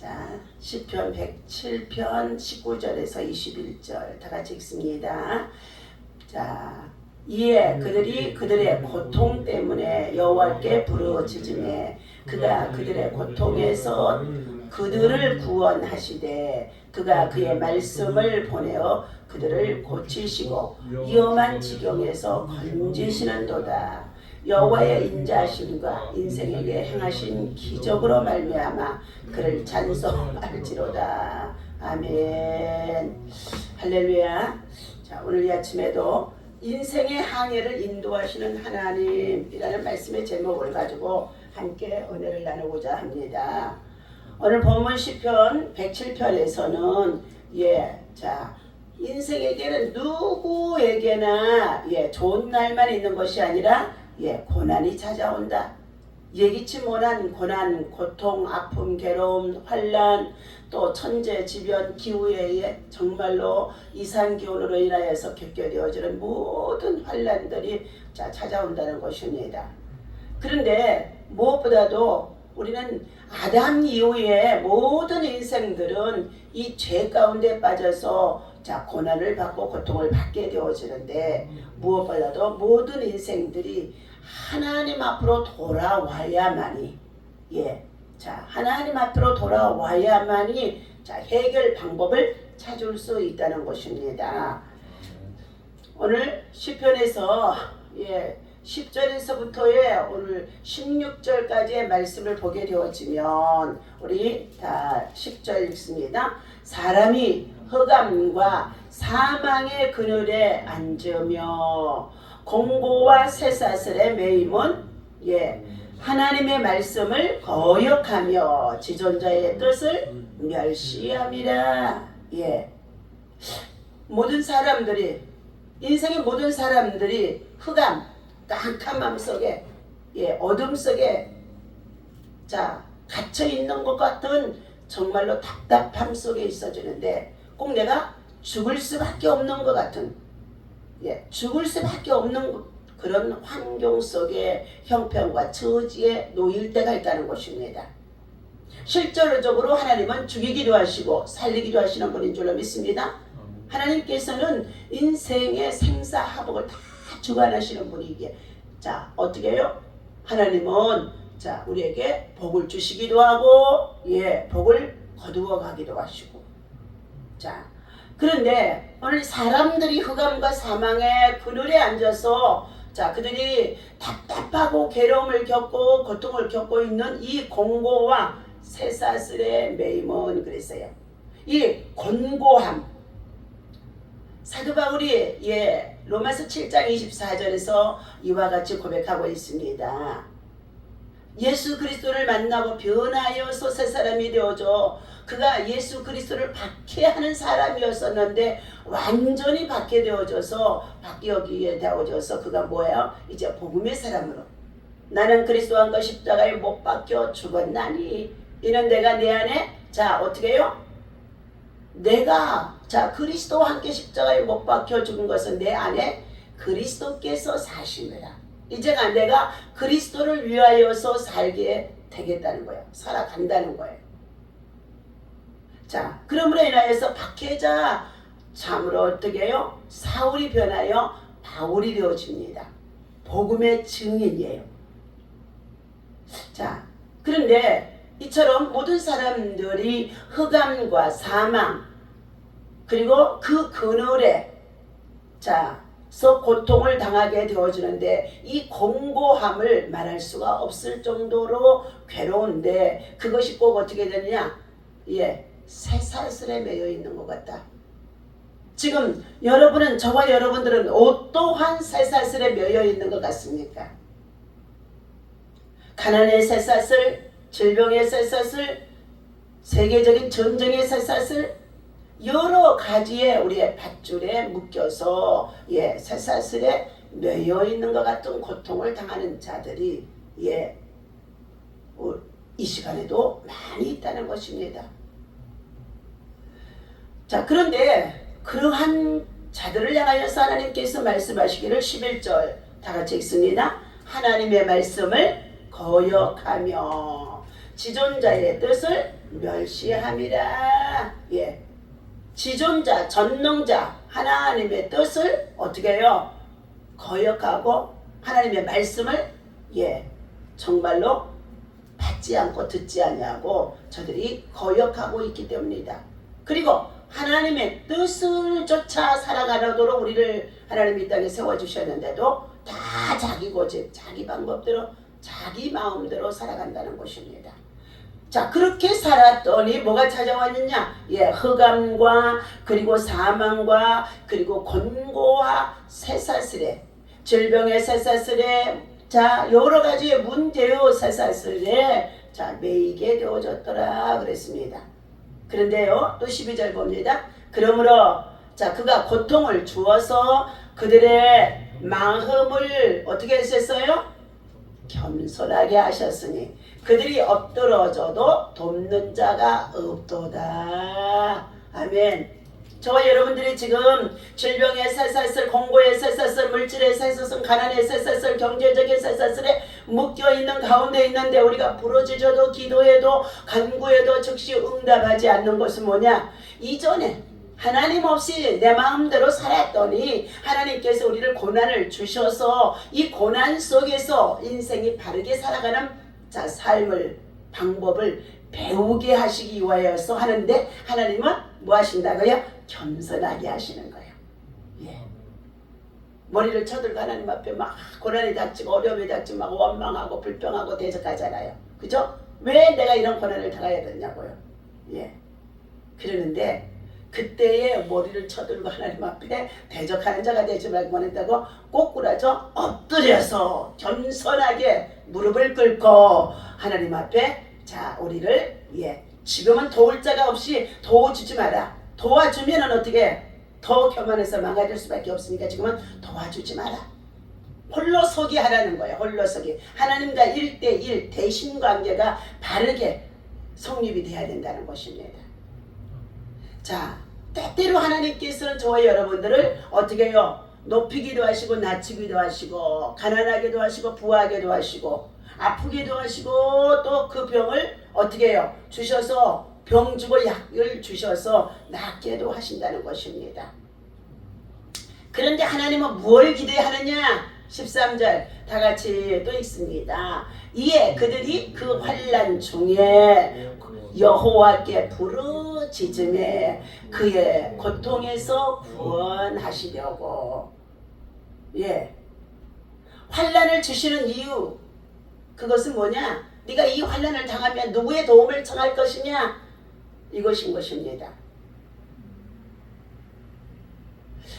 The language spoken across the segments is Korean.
자, 시편 107편 19절에서 21절 다 같이 읽습니다. 자, 이에 그들이 그들의 고통 때문에 여호와께 부르짖으매 그가 그들의 고통에서 그들을 구원하시되 그가 그의 말씀을 보내어 그들을 고치시고 위험한 지경에서 건지시는도다. 여호와의 인자하심과 인생에게 행하신 기적으로 말미암아 그를 찬송할지로다. 아멘. 할렐루야. 자, 오늘 이 아침에도 인생의 항해를 인도하시는 하나님이라는 말씀의 제목을 가지고 함께 은혜를 나누고자 합니다. 오늘 본문 시편 107편에서는 인생에게는 누구에게나 좋은 날만 있는 것이 아니라 고난이 찾아온다. 예기치 못한 고난, 고통, 아픔, 괴로움, 환난, 또 천재지변, 기후에 의해 정말로 이상기온으로 인하여서 겪게되어지는 모든 환난들이 찾아온다는 것입니다. 그런데 무엇보다도 우리는 아담 이후에 모든 인생들은 이 죄 가운데 빠져서 고난을 받고 고통을 받게 되어지는데 무엇보다도 모든 인생들이 하나님 앞으로 돌아와야만이 하나님 앞으로 돌아와야만이 해결 방법을 찾을 수 있다는 것입니다. 오늘 시편에서 10절에서부터의 오늘 16절까지의 말씀을 보게 되어지면 우리 다 10절 읽습니다. 사람이 흑암과 사망의 그늘에 앉으며 공고와 쇠사슬에 매임은 하나님의 말씀을 거역하며 지존자의 뜻을 멸시함이라. 모든 사람들이 인생의 모든 사람들이 흑암 깜깜함 속에 어둠 속에 갇혀 있는 것 같은 정말로 답답함 속에 있어지는데 꼭 내가 죽을 수밖에 없는 것 같은 죽을 수밖에 없는 그런 환경 속에 형편과 처지에 놓일 때가 있다는 것입니다. 실제로적으로 하나님은 죽이기도 하시고 살리기도 하시는 분인 줄로 믿습니다. 하나님께서는 인생의 생사화복을 다 주관하시는 분이기에 어떻게 해요? 하나님은 우리에게 복을 주시기도 하고 복을 거두어 가기도 하시고 그런데 오늘 사람들이 흑암과 사망의 그늘에 앉아서 그들이 답답하고 괴로움을 겪고 고통을 겪고 있는 이 공고와 쇠사슬의 매임은 그랬어요. 이 곤고함 사도 바울이 로마서 7장 24절에서 이와 같이 고백하고 있습니다. 예수 그리스도를 만나고 변하여서 새 사람이 되어져 그가 예수 그리스도를 박해하는 사람이었었는데 완전히 박해되어져서 바뀌어지게 되어져서 그가 뭐예요? 이제 복음의 사람으로 나는 그리스도와 함께 십자가에 못 박혀 죽었나니 이는 내가 내 안에 어떻게 해요? 내가 그리스도와 함께 십자가에 못 박혀 죽은 것은 내 안에 그리스도께서 사시느라 이제가 내가 그리스도를 위하여서 살게 되겠다는 거예요. 살아간다는 거예요. 그러므로 인하여서 박해자 참으로 어떻게 해요? 사울이 변하여 바울이 되어집니다. 복음의 증인이에요. 그런데 이처럼 모든 사람들이 흑암과 사망 그리고 그 그늘에 고통을 당하게 되어지는데 이 공고함을 말할 수가 없을 정도로 괴로운데 그것이 꼭 어떻게 되느냐? 쇠사슬에 매여 있는 것 같다. 지금 여러분은 저와 여러분들은 어떠한 쇠사슬에 매여 있는 것 같습니까? 가난의 쇠사슬, 질병의 쇠사슬, 세계적인 전쟁의 쇠사슬 여러 가지의 우리의 밧줄에 묶여서 쇠사슬에 매여 있는 것 같은 고통을 당하는 자들이 이 시간에도 많이 있다는 것입니다. 그런데 그러한 자들을 향하여서 하나님께서 말씀하시기를 11절 다 같이 읽습니다. 하나님의 말씀을 거역하며 지존자의 뜻을 멸시함이라. 예. 지존자, 전능자 하나님의 뜻을 어떻게 해요? 거역하고 하나님의 말씀을 정말로 받지 않고 듣지 아니하고 저들이 거역하고 있기 때문이다. 그리고 하나님의 뜻을 쫓아 살아가도록 우리를 하나님이 이 땅에 세워주셨는데도 다 자기 고집, 자기 방법대로, 자기 마음대로 살아간다는 것입니다. 자, 그렇게 살았더니 뭐가 찾아왔느냐? 흑암과 그리고 사망과 그리고 곤고와 쇠사슬에, 질병의 쇠사슬에, 자, 여러 가지의 문제의 쇠사슬에 매이게 되어졌더라 그랬습니다. 그런데요, 또 12절 봅니다. 그러므로 그가 고통을 주어서 그들의 마음을 어떻게 하셨어요? 겸손하게 하셨으니 그들이 엎드러져도 돕는 자가 없도다. 아멘. 저와 여러분들이 지금 질병의 쇠사슬, 공고의 쇠사슬, 물질의 쇠사슬, 가난의 쇠사슬, 경제적인 쇠사슬에 묶여있는 가운데 있는데 우리가 부러지셔도 기도해도 간구해도 즉시 응답하지 않는 것은 뭐냐? 이전에 하나님 없이 내 마음대로 살았더니 하나님께서 우리를 고난을 주셔서 이 고난 속에서 인생이 바르게 살아가는 삶을, 방법을 배우게 하시기 위하여서 하는데 하나님은 뭐 하신다고요? 겸손하게 하시는 거예요. 머리를 쳐들고 하나님 앞에 막 고난이 닥치고 어려움이 닥치고 막 원망하고 불평하고 대적하잖아요. 그죠? 왜 내가 이런 고난을 당해야 되냐고요. 그러는데 그때에 머리를 쳐들고 하나님 앞에 대적하는 자가 되지 말고 원했다고 꼬꾸라져 엎드려서 겸손하게 무릎을 꿇고 하나님 앞에 우리를 지금은 도울 자가 없이 도와주지 마라. 도와주면은 어떻게 더 교만해서 망가질 수밖에 없으니까 지금은 도와주지 마라. 홀로서기 하라는 거예요. 홀로서기. 하나님과 1대1 대신관계가 바르게 성립이 돼야 된다는 것입니다. 자, 때때로 하나님께서는 저와 여러분들을 어떻게 해요? 높이기도 하시고 낮추기도 하시고 가난하게도 하시고 부하게도 하시고 아프게도 하시고 또 그 병을 어떻게 해요? 주셔서 병 주고 약을 주셔서 낫게도 하신다는 것입니다. 그런데 하나님은 무엇을 기대하느냐? 13절 다 같이 또 읽습니다. 이에 그들이 그 환난 중에 여호와께 부르짖음에 그의 고통에서 구원하시려고. 환난을 주시는 이유, 그것은 뭐냐? 네가 이 환난을 당하면 누구의 도움을 청할 것이냐? 이것인 것입니다.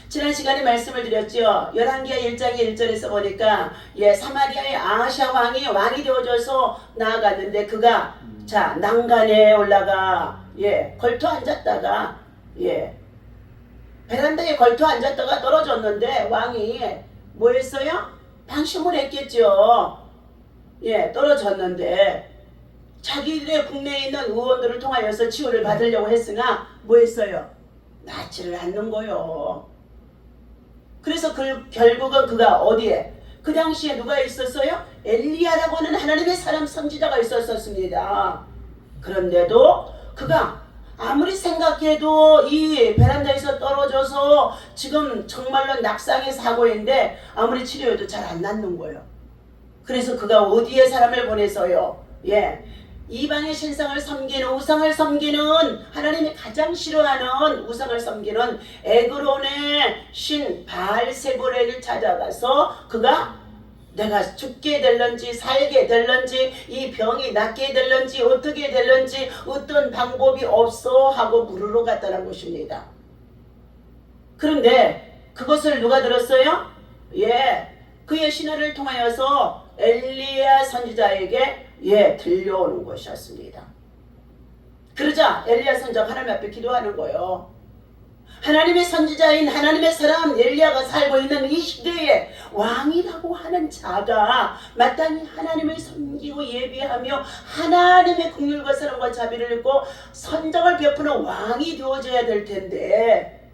지난 시간에 말씀을 드렸죠. 열왕기하 1장 1절에서 보니까 사마리아의 아하샤 왕이 되어져서 나아갔는데 그가 난간에 올라가 걸터 앉았다가 베란다에 걸터 앉았다가 떨어졌는데 왕이 뭐 했어요? 방심을 했겠죠. 떨어졌는데 자기들의 국내에 있는 의원들을 통하여서 치유를 받으려고 했으나 뭐 했어요? 낫지를 않는 거요. 그래서 결국은 그가 어디에? 그 당시에 누가 있었어요? 엘리야라고 하는 하나님의 사람 선지자가 있었습니다. 그런데도 그가 아무리 생각해도 이 베란다에서 떨어져서 지금 정말로 낙상의 사고인데 아무리 치료해도 잘 안 낫는 거예요. 그래서 그가 어디에 사람을 보내서요? 이방의 신상을 섬기는, 우상을 섬기는, 하나님이 가장 싫어하는 우상을 섬기는 에그론의 신 바알세불에게 찾아가서 그가 내가 죽게 될런지 살게 될런지 이 병이 낫게 될런지 어떻게 될런지 어떤 방법이 없어 하고 물으러 갔다는 것입니다. 그런데 그것을 누가 들었어요? 그의 신하를 통하여서 엘리야 선지자에게 들려오는 것이었습니다. 그러자 엘리야 선지자가 하나님 앞에 기도하는 거예요. 하나님의 선지자인 하나님의 사람 엘리야가 살고 있는 이 시대에 왕이라고 하는 자가 마땅히 하나님을 섬기고 예비하며 하나님의 긍휼과 사랑과 자비를 입고 선정을 베푸는 왕이 되어져야 될 텐데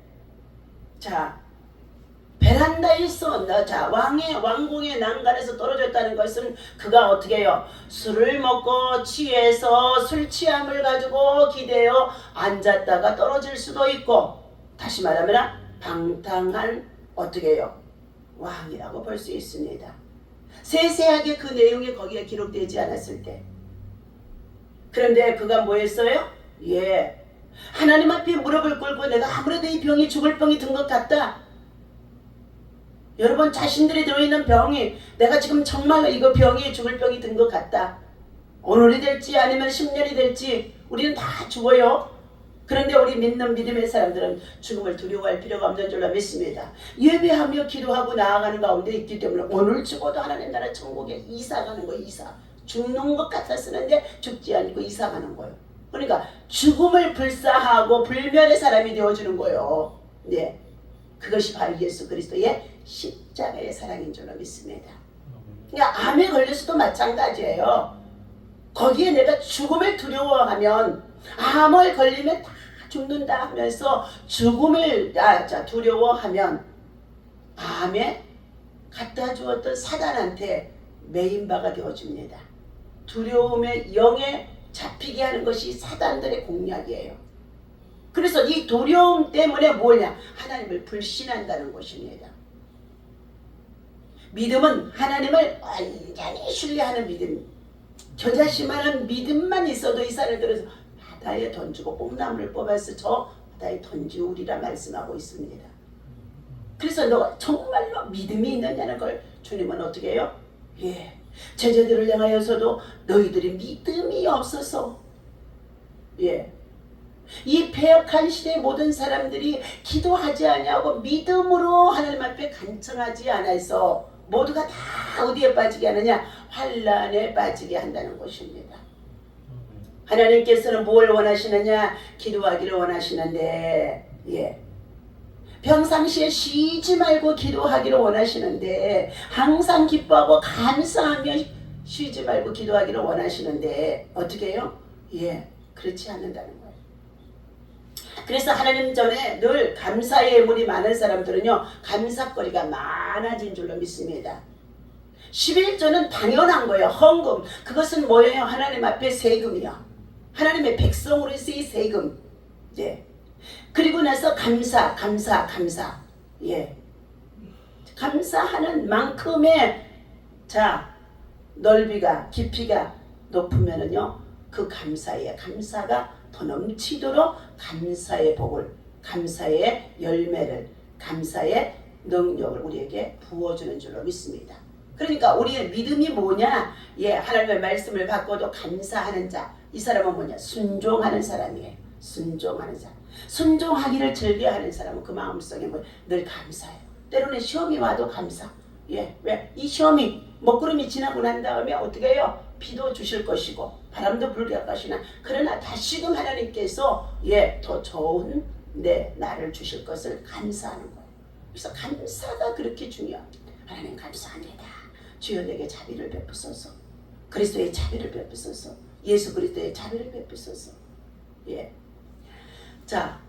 베란다에 있어. 자, 왕궁의 난간에서 떨어졌다는 것은 그가 어떻게 해요? 술을 먹고 취해서 술 취함을 가지고 기대어 앉았다가 떨어질 수도 있고, 다시 말하면 방탕한 어떻게 해요? 왕이라고 볼 수 있습니다. 세세하게 그 내용이 거기에 기록되지 않았을 때. 그런데 그가 뭐 했어요? 예, 하나님 앞에 무릎을 꿇고 내가 아무래도 이 병이 죽을 병이 든 것 같다. 여러분 자신들이 들어있는 병이 내가 지금 정말로 이거 병이 죽을 병이 든 것 같다. 오늘이 될지 아니면 10년이 될지 우리는 다 죽어요. 그런데 우리 믿는 믿음의 사람들은 죽음을 두려워할 필요가 없는 줄로 믿습니다. 예배하며 기도하고 나아가는 가운데 있기 때문에 오늘 죽어도 하나님 나라 천국에 이사가는 거예요. 이사. 죽는 것 같았었는데 죽지 않고 이사가는 거예요. 그러니까 죽음을 불사하고 불멸의 사람이 되어주는 거예요. 네, 그것이 바로 예수 그리스도의 십자가의 사랑인 줄로 믿습니다. 그러니까 암에 걸려서도 마찬가지예요. 거기에 내가 죽음을 두려워하면 암을 걸리면 다 죽는다 하면서 죽음을 두려워하면 암에 갖다 주었던 사단한테 메인바가 되어줍니다. 두려움의 영에 잡히게 하는 것이 사단들의 공략이에요. 그래서 이 두려움 때문에 뭐냐? 하나님을 불신한다는 것입니다. 믿음은 하나님을 완전히 신뢰하는 믿음. 겨자씨만한 믿음만 있어도 이 산을 들어서 바다에 던지고 뽕나무를 뽑아서 저 바다에 던지우리라 말씀하고 있습니다. 그래서 너가 정말로 믿음이 있느냐는 걸 주님은 어떻게 해요? 예, 제자들을 향하여서도 너희들이 믿음이 없어서, 예, 이 패역한 시대의 모든 사람들이 기도하지 아니하고 믿음으로 하나님 앞에 간청하지 않아서 모두가 다 어디에 빠지게 하느냐? 환난에 빠지게 한다는 것입니다. 하나님께서는 뭘 원하시느냐? 기도하기를 원하시는데, 예, 평상시에 쉬지 말고 기도하기를 원하시는데, 항상 기뻐하고 감사하며 쉬지 말고 기도하기를 원하시는데 어떻게 해요? 예, 그렇지 않는다는 거예요. 그래서 하나님 전에 늘 감사의 예물이 많은 사람들은요, 감사거리가 많아진 줄로 믿습니다. 11조는 당연한 거예요. 헌금. 그것은 뭐예요? 하나님 앞에 세금이요. 하나님의 백성으로서의 세금. 예. 그리고 나서 감사. 예. 감사하는 만큼의 넓이가, 깊이가 높으면은요, 그 감사가 더 넘치도록 감사의 복을, 감사의 열매를, 감사의 능력을 우리에게 부어주는 줄로 믿습니다. 그러니까 우리의 믿음이 뭐냐? 예, 하나님의 말씀을 받고도 감사하는 자. 이 사람은 뭐냐? 순종하는 사람이에요. 순종하는 사람. 순종하기를 즐겨하는 사람은 그 마음속에 늘 감사해요. 때로는 시험이 와도 감사. 예, 왜? 이 시험이 먹구름이 지나고 난 다음에 어떻게 해요? 비도 주실 것이고 바람도 불게 것이나, 그러나 다시금 하나님께서 더 좋은 날을 주실 것을 감사하는 거예요. 그래서 감사가 그렇게 중요합니다. 하나님 감사합니다. 주여 내게 자비를 베푸소서. 그리스도의 자비를 베푸소서. 예수 그리스도의 자비를 베푸소서. 예. 자,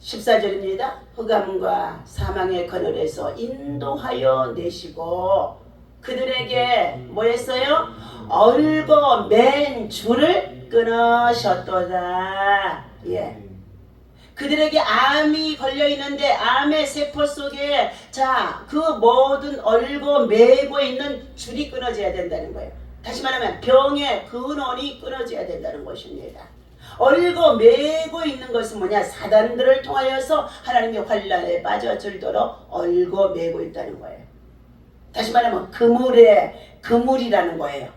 14절입니다. 흑암과 사망의 그늘에서 인도하여 내시고 그들에게 뭐 했어요? 얼고 맨 줄을 끊으셨도다. 예. 그들에게 암이 걸려있는데 암의 세포 속에 그 모든 얼고 매고 있는 줄이 끊어져야 된다는 거예요. 다시 말하면 병의 근원이 끊어져야 된다는 것입니다. 얼고 매고 있는 것은 뭐냐? 사단들을 통하여서 하나님의 환난에 빠져들도록 얼고 매고 있다는 거예요. 다시 말하면 그물이라는 거예요.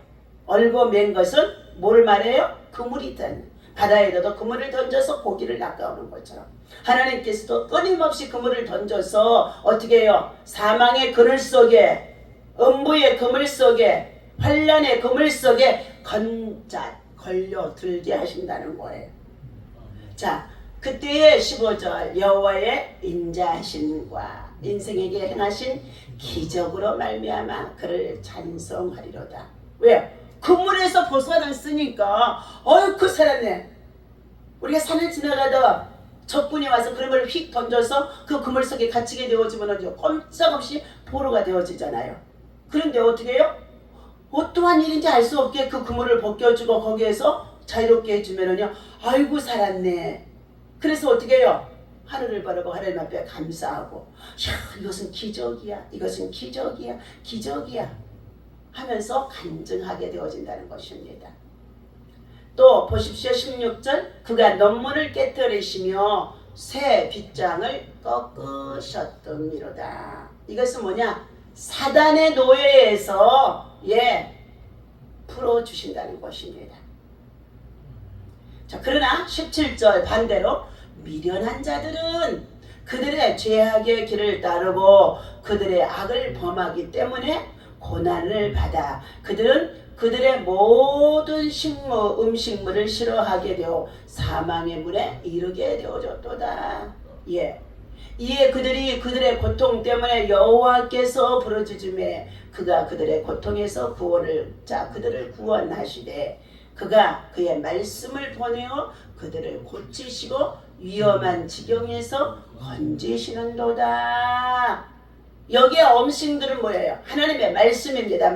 얼고 맨 것은 뭘 말해요? 그물이 있다는, 바다에다도 그물을 던져서 고기를 낚아오는 것처럼 하나님께서도 끊임없이 그물을 던져서 어떻게 해요? 사망의 그늘 속에, 음부의 그물 속에, 환난의 그물 속에 걸려들게 하신다는 거예요. 자, 그때의 15절 여호와의 인자하심과 인생에게 행하신 기적으로 말미암아 그를 찬송하리로다. 왜요? 그물에서 벗어났으니까 그 사람네, 우리가 산을 지나가다 적군이 와서 그런 걸 휙 던져서 그 그물 속에 갇히게 되어지면 꼼짝없이 포로가 되어지잖아요. 그런데 어떻게 해요? 어떠한 일인지 알 수 없게 그 그물을 벗겨주고 거기에서 자유롭게 해주면은요, 아이고 살았네. 그래서 어떻게 해요? 하늘을 바라고 하나님 앞에 감사하고, 야, 이것은 기적이야, 이것은 기적이야, 기적이야 하면서 간증하게 되어진다는 것입니다. 또 보십시오. 16절, 그가 논문을 깨뜨리시며 새 빗장을 꺾으셨더미로다. 이것은 뭐냐? 사단의 노예에서 풀어주신다는 것입니다. 자, 그러나 17절 반대로 미련한 자들은 그들의 죄악의 길을 따르고 그들의 악을 범하기 때문에 고난을 받아 그들은 그들의 모든 음식물을 싫어하게 되어 사망의 문에 이르게 되어졌도다. 이에 그들이 그들의 고통 때문에 여호와께서 부르짖음에 그가 그들의 고통에서 그들을 구원하시되 그가 그의 말씀을 보내어 그들을 고치시고 위험한 지경에서 건지시는도다. 여기에 음식들은 뭐예요? 하나님의 말씀입니다.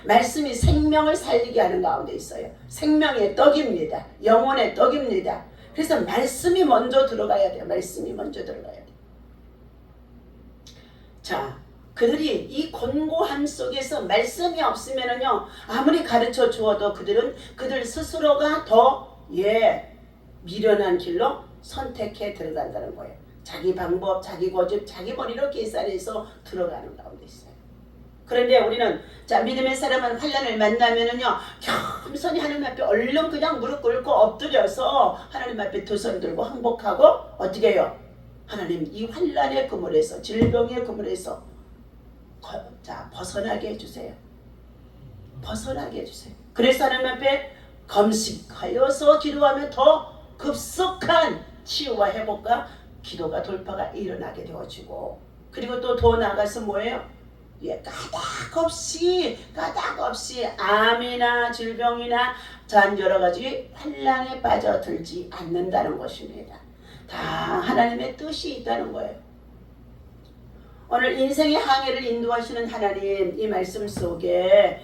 말씀이 생명을 살리게 하는 가운데 있어요. 생명의 떡입니다. 영혼의 떡입니다. 그래서 말씀이 먼저 들어가야 돼요. 말씀이 먼저 들어가야 돼요. 자, 그들이 이 곤고함 속에서 말씀이 없으면은요, 아무리 가르쳐 주어도 그들 스스로가 더 미련한 길로 선택해 들어간다는 거예요. 자기 방법, 자기 고집, 자기 머리로 계산해서 들어가는 가운데 있어요. 그런데 우리는 믿음의 사람은 환난을 만나면은요, 겸손히 하나님 앞에 얼른 그냥 무릎 꿇고 엎드려서 하나님 앞에 두 손 들고 항복하고 어떻게 해요? 하나님, 이 환난의 그물에서, 질병의 그물에서 벗어나게 해주세요. 벗어나게 해주세요. 그래서 하나님 앞에 검식하여서 기도하면 더 급속한 치유와 회복과 기도가 돌파가 일어나게 되어지고, 그리고 또 더 나아가서 뭐예요? 까닭없이 암이나 질병이나 여러 가지 환난에 빠져들지 않는다는 것입니다. 다 하나님의 뜻이 있다는 거예요. 오늘 인생의 항해를 인도하시는 하나님, 이 말씀 속에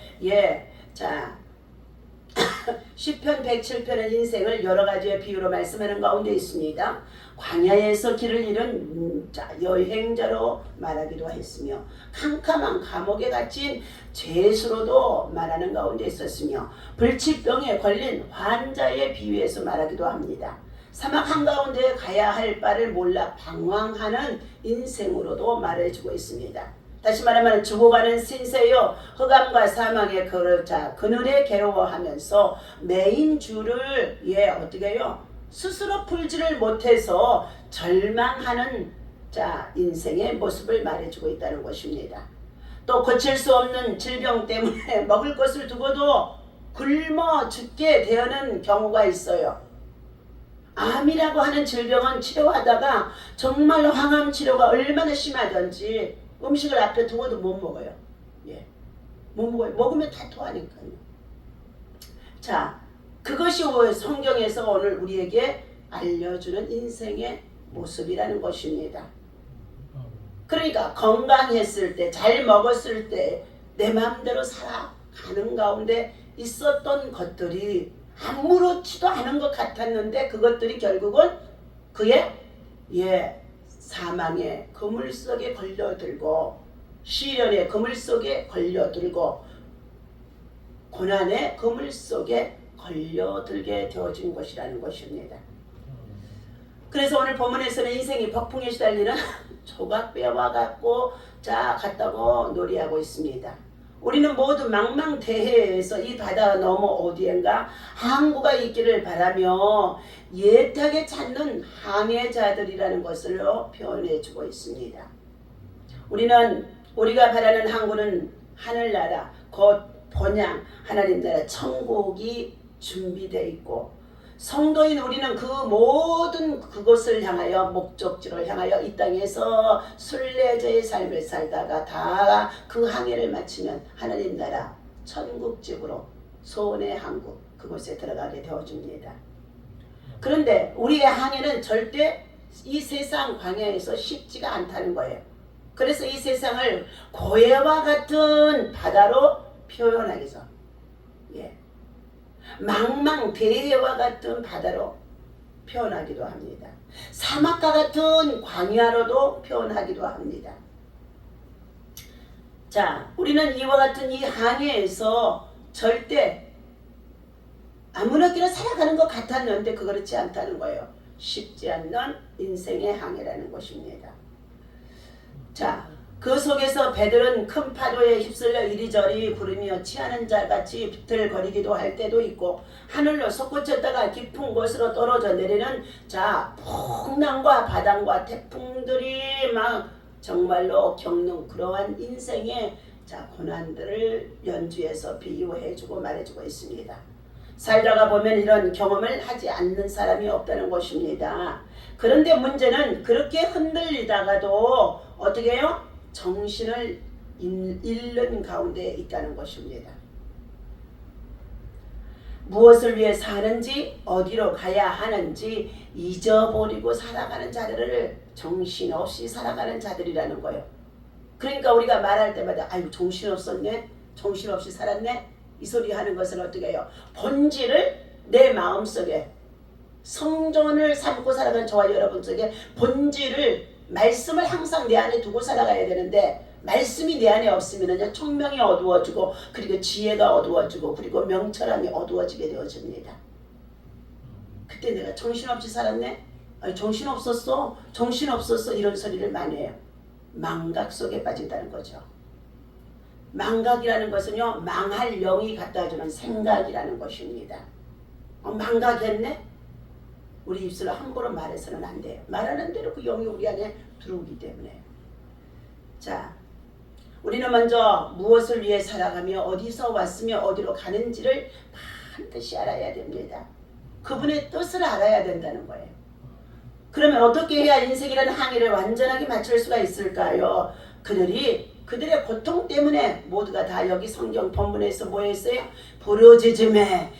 시편 107편의 인생을 여러 가지의 비유로 말씀하는 가운데 있습니다. 광야에서 길을 잃은 여행자로 말하기도 했으며, 캄캄한 감옥에 갇힌 죄수로도 말하는 가운데 있었으며, 불치병에 걸린 환자의 비유에서 말하기도 합니다. 사막 한가운데 가야 할 바를 몰라 방황하는 인생으로도 말해주고 있습니다. 다시 말하면 죽어가는 신세요, 흑암과 사망의 그늘에 괴로워하면서 메인 줄을 어떻게 해요? 스스로 풀지를 못해서 절망하는 인생의 모습을 말해주고 있다는 것입니다. 또 고칠 수 없는 질병 때문에 먹을 것을 두고도 굶어 죽게 되는 경우가 있어요. 암이라고 하는 질병은 치료하다가 정말로 항암 치료가 얼마나 심하던지 음식을 앞에 두고도 못 먹어요. 못 먹어요. 먹으면 다 토하니까요. 그것이 성경에서 오늘 우리에게 알려주는 인생의 모습이라는 것입니다. 그러니까 건강했을 때, 잘 먹었을 때, 내 마음대로 살아가는 가운데 있었던 것들이 아무렇지도 않은 것 같았는데, 그것들이 결국은 그의 사망의 그물 속에 걸려들고, 시련의 그물 속에 걸려들고, 고난의 그물 속에 걸려들게 되어진 것이라는 것입니다. 그래서 오늘 본문에서는 인생이 폭풍에 시달리는 조각배와 같다고 놀이하고 있습니다. 우리는 모두 망망대해에서 이 바다 너머 어디엔가 항구가 있기를 바라며 예탁에 찾는 항해자들이라는 것을 표현해주고 있습니다. 우리가 바라는 항구는 하늘나라, 곧 본향 하나님 나라 천국이 준비되어 있고, 성도인 우리는 그 모든 그곳을 향하여, 목적지를 향하여 이 땅에서 순례자의 삶을 살다가 다 그 항해를 마치면 하나님 나라 천국집으로, 소원의 항구, 그곳에 들어가게 되어줍니다. 그런데 우리의 항해는 절대 이 세상 광야에서 쉽지가 않다는 거예요. 그래서 이 세상을 고해와 같은 바다로 표현하기죠. 예. 망망대해와 같은 바다로 표현하기도 합니다. 사막과 같은 광야로도 표현하기도 합니다. 자, 우리는 이와 같은 이 항해에서 절대 아무렇게나 살아가는 것 같았는데 그렇지 않다는 거예요. 쉽지 않는 인생의 항해라는 것입니다. 자, 그 속에서 배들은 큰 파도에 휩쓸려 이리저리 구르며 취하는 자같이 비틀거리기도 할 때도 있고 하늘로 솟구쳤다가 깊은 곳으로 떨어져 내리는 자 풍랑과 바람과 태풍들이 막 정말로 겪는 그러한 인생의 자 고난들을 연주해서 비유해주고 말해주고 있습니다. 살다가 보면 이런 경험을 하지 않는 사람이 없다는 것입니다. 그런데 문제는 그렇게 흔들리다가도 어떻게 해요? 정신을 잃는 가운데 있다는 것입니다. 무엇을 위해 사는지 어디로 가야 하는지 잊어버리고 살아가는 자들을 정신없이 살아가는 자들이라는 거예요. 그러니까 우리가 말할 때마다 아유 정신없었네? 정신없이 살았네? 이 소리 하는 것은 어떻게 해요? 본질을 내 마음속에 성전을 삼고 살아가는 저와 여러분 속에 본질을 말씀을 항상 내 안에 두고 살아가야 되는데 말씀이 내 안에 없으면요 총명이 어두워지고 그리고 지혜가 어두워지고 그리고 명철함이 어두워지게 되어집니다. 그때 내가 정신없이 살았네? 아니, 정신없었어? 정신없었어? 이런 소리를 많이 해요. 망각 속에 빠진다는 거죠. 망각이라는 것은요 망할 영이 갖다주는 생각이라는 것입니다. 망각했네? 우리 입술로 함부로 말해서는 안 돼요. 말하는 대로 그 영이 우리 안에 들어오기 때문에. 자, 우리는 먼저 무엇을 위해 살아가며 어디서 왔으며 어디로 가는지를 반드시 알아야 됩니다. 그분의 뜻을 알아야 된다는 거예요. 그러면 어떻게 해야 인생이라는 항해를 완전하게 마칠 수가 있을까요? 그들의 고통 때문에 모두가 다 여기 성경 본문에서 뭐 했어요? 부르짖음에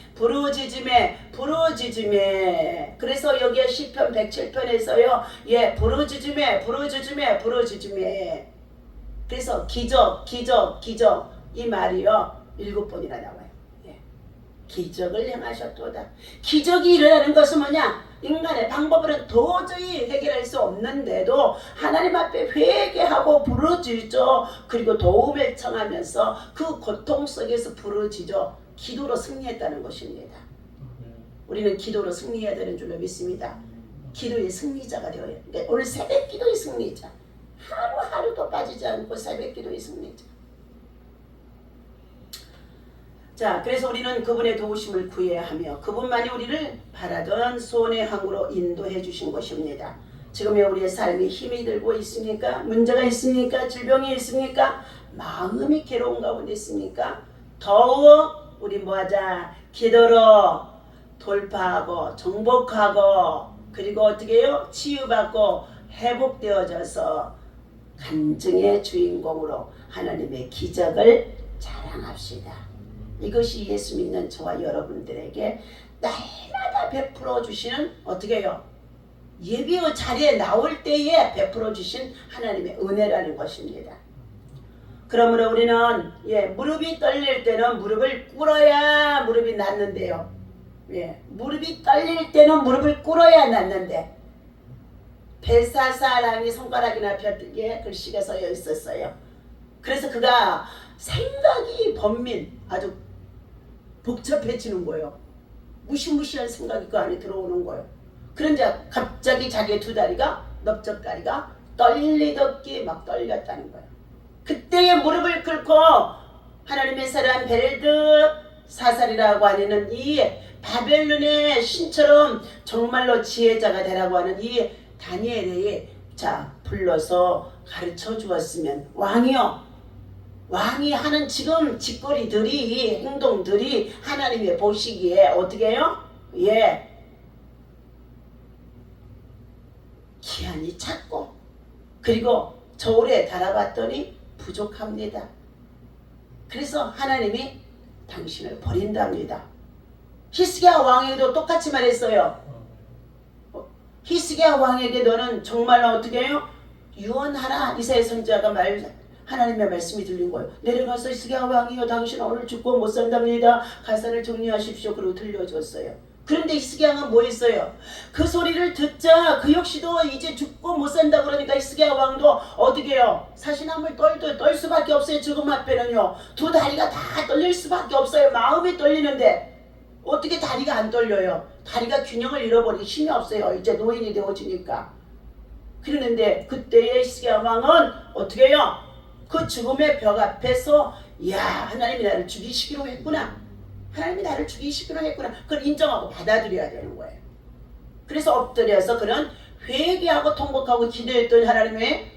그래서 여기에 시편 107편에서요 부르짖음에 그래서 기적 이 말이요 7번이나 나와요. 기적을 행하셨도다. 기적이 일어나는 것은 뭐냐? 인간의 방법으로는 도저히 해결할 수 없는데도 하나님 앞에 회개하고 부르짖죠. 그리고 도움을 청하면서 그 고통 속에서 부르짖어 기도로 승리했다는 것입니다. 우리는 기도로 승리해야 되는 줄로 믿습니다. 기도의 승리자가 되어야 해요. 그러니까 오늘 새벽 기도의 승리자. 하루하루도 빠지지 않고 새벽 기도의 승리자. 자, 그래서 우리는 그분의 도우심을 구해야 하며 그분만이 우리를 바라던 소원의 항으로 인도해 주신 것입니다. 지금의 우리의 삶이 힘이 들고 있습니까? 문제가 있습니까? 질병이 있습니까? 마음이 괴로운 가운데 있습니까? 더욱 우리 뭐하자? 기도로 돌파하고 정복하고 그리고 어떻게 해요? 치유받고 회복되어져서 간증의 주인공으로 하나님의 기적을 자랑합시다. 이것이 예수 믿는 저와 여러분들에게 날마다 베풀어 주시는 어떻게 해요? 예배의 자리에 나올 때에 베풀어 주신 하나님의 은혜라는 것입니다. 그러므로 우리는 무릎이 떨릴 때는 무릎을 꿇어야 무릎이 낫는데요. 무릎이 떨릴 때는 무릎을 꿇어야 낫는데 벨사사랑이 손가락이나 펴뜨기에 글씨가 써여 있었어요. 그래서 그가 생각이 번민 아주 복잡해지는 거예요. 무시무시한 생각이 그 안에 들어오는 거예요. 그런데 갑자기 자기의 두 다리가 넓적다리가 떨리덕기 막 떨렸다는 거예요. 그때의 무릎을 꿇고 하나님의 사람 벨드사살이라고 하는 이 바벨론의 신처럼 정말로 지혜자가 되라고 하는 이 다니엘이 불러서 가르쳐 주었으면 왕이 하는 지금 짓거리들이 행동들이 하나님이 보시기에 어떻게 해요? 기한이 찼고 그리고 저울에 달아봤더니 부족합니다. 그래서 하나님이 당신을 버린답니다. 히스기야 왕에게도 똑같이 말했어요. 히스기야 왕에게 너는 정말로 어떻게 해요? 유언하라. 이사야 선지자가 하나님의 말씀이 들린 거예요. 내려가서 히스기야 왕이여 당신은 오늘 죽고 못 산답니다. 가사를 정리하십시오. 그리고 들려줬어요. 그런데 히스기야 왕은 뭐 했어요? 그 소리를 듣자 그 역시도 이제 죽고 못 산다 그러니까 히스기야 왕도 어떻게 해요? 사시나무를 떨 수밖에 없어요. 죽음 앞에는요. 두 다리가 다 떨릴 수밖에 없어요. 마음이 떨리는데 어떻게 다리가 안 떨려요? 다리가 균형을 잃어버리고 힘이 없어요. 이제 노인이 되어지니까. 그러는데 그때의 히스기야 왕은 어떻게 해요? 그 죽음의 벽 앞에서 야 하나님이 나를 죽이시기로 했구나. 하나님이 나를 죽이시기로 했구나. 그걸 인정하고 받아들여야 되는 거예요. 그래서 엎드려서 그는 회개하고 통곡하고 기도했더니 하나님의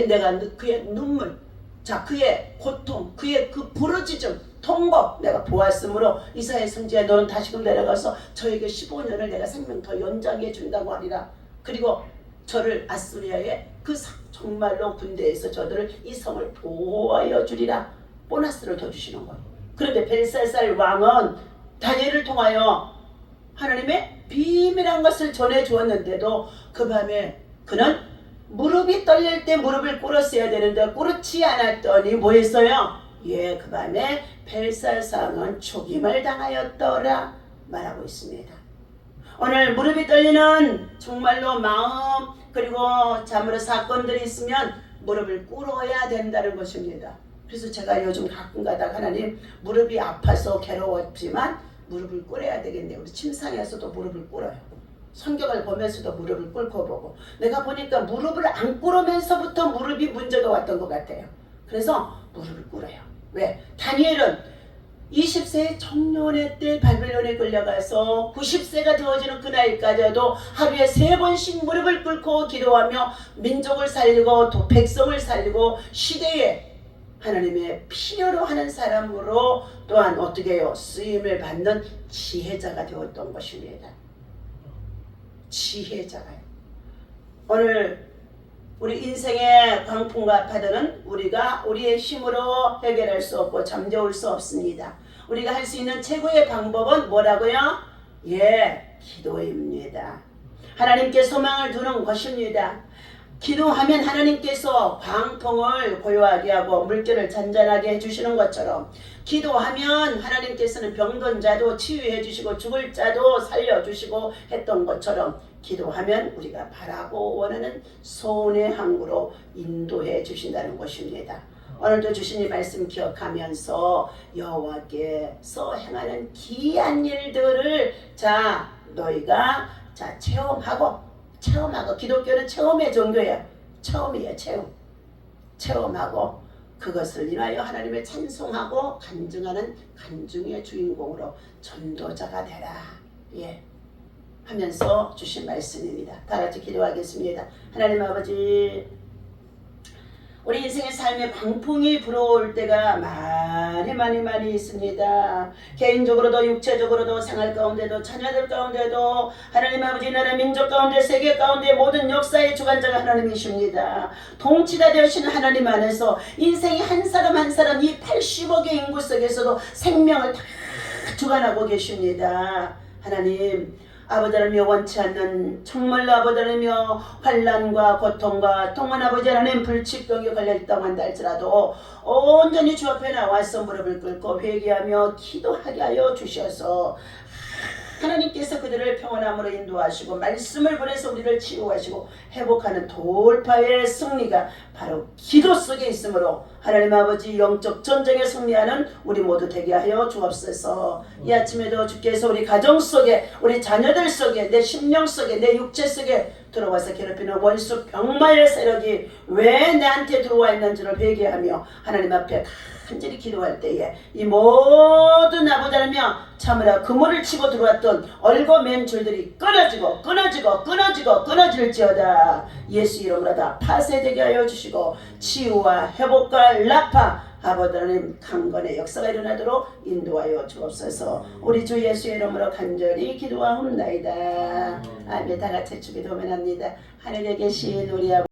내가 그의 눈물, 자 그의 고통, 그의 그 부르짖음, 통곡 내가 보았으므로 이사야 선지자 너는 다시금 내려가서 저에게 15년을 내가 생명 더 연장해 준다고 하리라. 그리고 저를 아수리아의 그 정말로 군대에서 저들을 이 성을 보호하여 주리라. 보너스를 더 주시는 거예요. 그런데 벨사살 왕은 다니엘을 통하여 하나님의 비밀한 것을 전해 주었는데도 그 밤에 그는 무릎이 떨릴 때 무릎을 꿇었어야 되는데 꿇지 않았더니 뭐 했어요? 예, 그 밤에 벨사살은 죽임을 당하였더라 말하고 있습니다. 오늘 무릎이 떨리는 정말로 마음 그리고 참으로 사건들이 있으면 무릎을 꿇어야 된다는 것입니다. 그래서 제가 요즘 가끔가다 하나님 무릎이 아파서 괴로웠지만 무릎을 꿇어야 되겠네요. 우리 침상에서도 무릎을 꿇어요. 성경을 보면서도 무릎을 꿇고 보고 내가 보니까 무릎을 안 꿇으면서부터 무릎이 문제가 왔던 것 같아요. 그래서 무릎을 꿇어요. 왜? 다니엘은 20세의 청년의 때 바벨론에 끌려가서 90세가 되어지는 그 나이까지도 하루에 3번씩 무릎을 꿇고 기도하며 민족을 살리고 또 백성을 살리고 시대에 하나님의 필요로 하는 사람으로 또한 어떻게 해요? 쓰임을 받는 지혜자가 되었던 것입니다. 지혜자가요. 오늘 우리 인생의 광풍과 파도는 우리가 우리의 힘으로 해결할 수 없고 잠재울 수 없습니다. 우리가 할 수 있는 최고의 방법은 뭐라고요? 예, 기도입니다. 하나님께 소망을 두는 것입니다. 기도하면 하나님께서 광풍을 고요하게 하고 물결을 잔잔하게 해주시는 것처럼 기도하면 하나님께서는 병든 자도 치유해 주시고 죽을 자도 살려주시고 했던 것처럼 기도하면 우리가 바라고 원하는 소원의 항구로 인도해 주신다는 것입니다. 오늘도 주신 이 말씀 기억하면서 여호와께서 행하는 기이한 일들을 자 너희가 자 체험하고 기독교는 체험의 종교예요. 체험이에요. 체험하고 그것을 인하여 하나님을 찬송하고 간증하는 간증의 주인공으로 전도자가 되라. 예. 하면서 주신 말씀입니다. 다 같이 기도하겠습니다. 하나님 아버지, 우리 인생의 삶에 광풍이 불어올 때가 많이 있습니다. 개인적으로도 육체적으로도 생활 가운데도 자녀들 가운데도 하나님 아버지 나라 민족 가운데 세계 가운데 모든 역사의 주관자가 하나님이십니다. 통치자 되시는 하나님 안에서 인생이 한 사람 한 사람 이 80억의 인구 속에서도 생명을 다 주관하고 계십니다. 하나님 아버지 하나님이 원치 않는 정말로 아버지 하나님이 환난과 고통과 통한 아버지 하나님 불치병에 걸려있다고 한다 할지라도 온전히 주 앞에 나와서 무릎을 꿇고 회개하며 기도하게 하여 주셔서 하나님께서 그들을 평안함으로 인도하시고 말씀을 보내서 우리를 치유하시고 회복하는 돌파의 승리가 바로 기도 속에 있으므로 하나님 아버지 영적 전쟁에 승리하는 우리 모두 되게 하여 주옵소서. 이 아침에도 주께서 우리 가정 속에 우리 자녀들 속에 내 심령 속에 내 육체 속에 들어와서 괴롭히는 원수 병마의 세력이 왜 내한테 들어와 있는지를 회개하며 하나님 앞에 간절히 기도할 때에 이 모든 아버지 하나며 참으라 그물을 치고 들어왔던 얽어맨 줄들이 끊어질지어다. 예수 이름으로 다 파쇄되게 하여 주시고 치유와 회복과 라파 아버지 하나님 강건의 역사가 일어나도록 인도하여 주옵소서. 우리 주 예수 이름으로 간절히 기도하옵나이다. 아멘. 다 같이 주기도문합니다. 하늘에 계신 우리 아버지